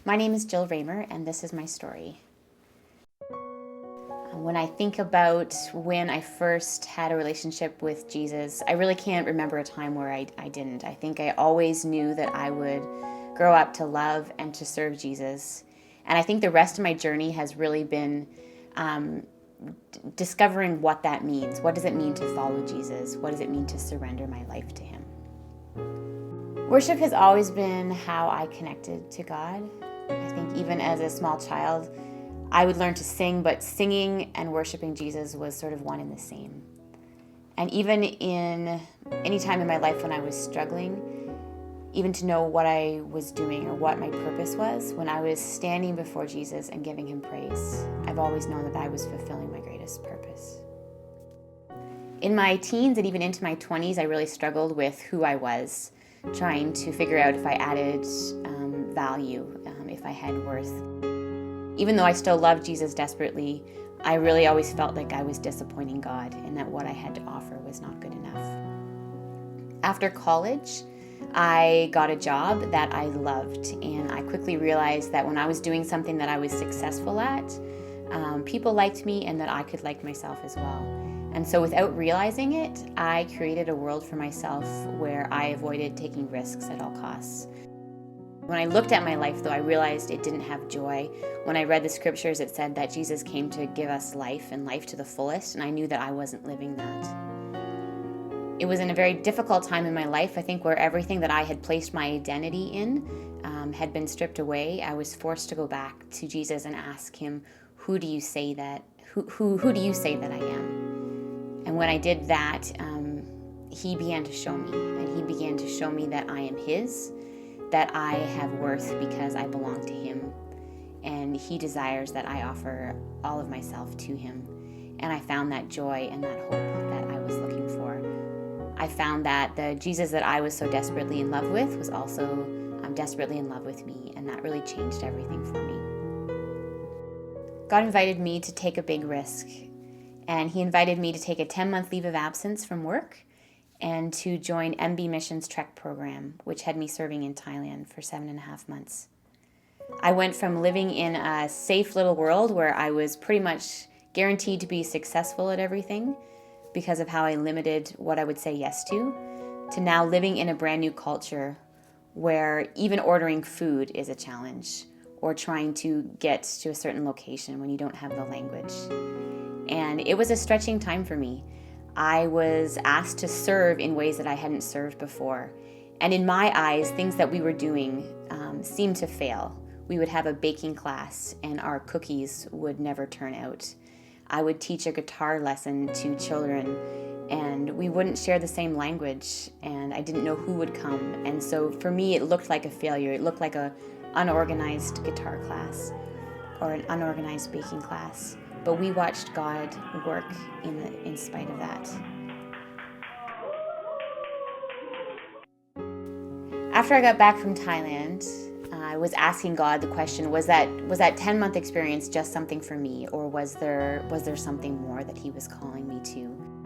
My name is Jill Raymer, and this is my story. When I think about when I first had a relationship with Jesus, I really can't remember a time where I didn't. I think I always knew that I would grow up to love and to serve Jesus. And I think the rest of my journey has really been discovering what that means. What does it mean to follow Jesus? What does it mean to surrender my life to Him? Worship has always been how I connected to God. I think even as a small child, I would learn to sing, but singing and worshiping Jesus was sort of one and the same. And even in any time in my life when I was struggling, even to know what I was doing or what my purpose was, when I was standing before Jesus and giving Him praise, I've always known that I was fulfilling my greatest purpose. In my teens and even into my 20s, I really struggled with who I was, trying to figure out if I added value, if I had worth. Even though I still loved Jesus desperately, I really always felt like I was disappointing God and that what I had to offer was not good enough. After college, I got a job that I loved, and I quickly realized that when I was doing something that I was successful at, people liked me and that I could like myself as well. And so without realizing it, I created a world for myself where I avoided taking risks at all costs. When I looked at my life, though, I realized it didn't have joy. When I read the scriptures, it said that Jesus came to give us life and life to the fullest, and I knew that I wasn't living that. It was in a very difficult time in my life, I think, where everything that I had placed my identity in had been stripped away. I was forced to go back to Jesus and ask Him, who do you say that I am? And when I did that, He began to show me, and He began to show me that I am His, that I have worth because I belong to Him, and He desires that I offer all of myself to Him. And I found that joy and that hope that I was looking for. I found that the Jesus that I was so desperately in love with was also desperately in love with me, and that really changed everything for me. God invited me to take a big risk, and He invited me to take a 10-month leave of absence from work and to join MB Mission's Trek program, which had me serving in Thailand for 7.5 months. I went from living in a safe little world where I was pretty much guaranteed to be successful at everything because of how I limited what I would say yes to now living in a brand new culture where even ordering food is a challenge, or trying to get to a certain location when you don't have the language. And it was a stretching time for me. I was asked to serve in ways that I hadn't served before. And in my eyes, things that we were doing seemed to fail. We would have a baking class and our cookies would never turn out. I would teach a guitar lesson to children and we wouldn't share the same language, and I didn't know who would come. And so for me, it looked like a failure. It looked like an unorganized guitar class or an unorganized baking class. But we watched God work in spite of that. After I got back from Thailand, I was asking God the question, was that 10-month experience just something for me, or was there something more that He was calling me to?